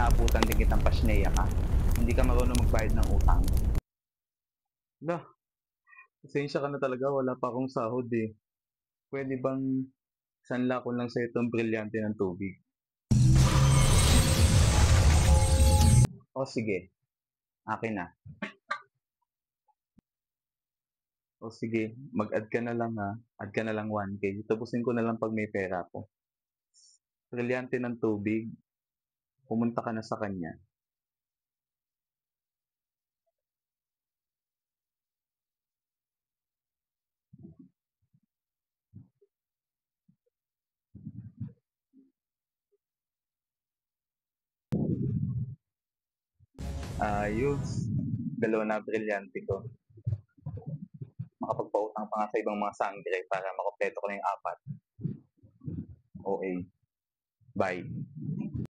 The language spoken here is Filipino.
aabutan din kitang pasneya ka. Hindi ka marunong magbayad ng utang. Lah, pasensya ka na talaga, wala pa akong sahod eh. Pwede bang sanla ko lang sa itong brilyante ng tubig? O sige, akin na. O sige, mag-add ka na lang ha. Add ka na lang 1K. Tapusin ko na lang pag may pera ko. Brilyante ng tubig, pumunta ka na sa kanya. Ayos. Dalawa na brilyante ko. Makapagpautang pa nga sa ibang mga sangre para makompleto ko na yung apat. OA. Bye.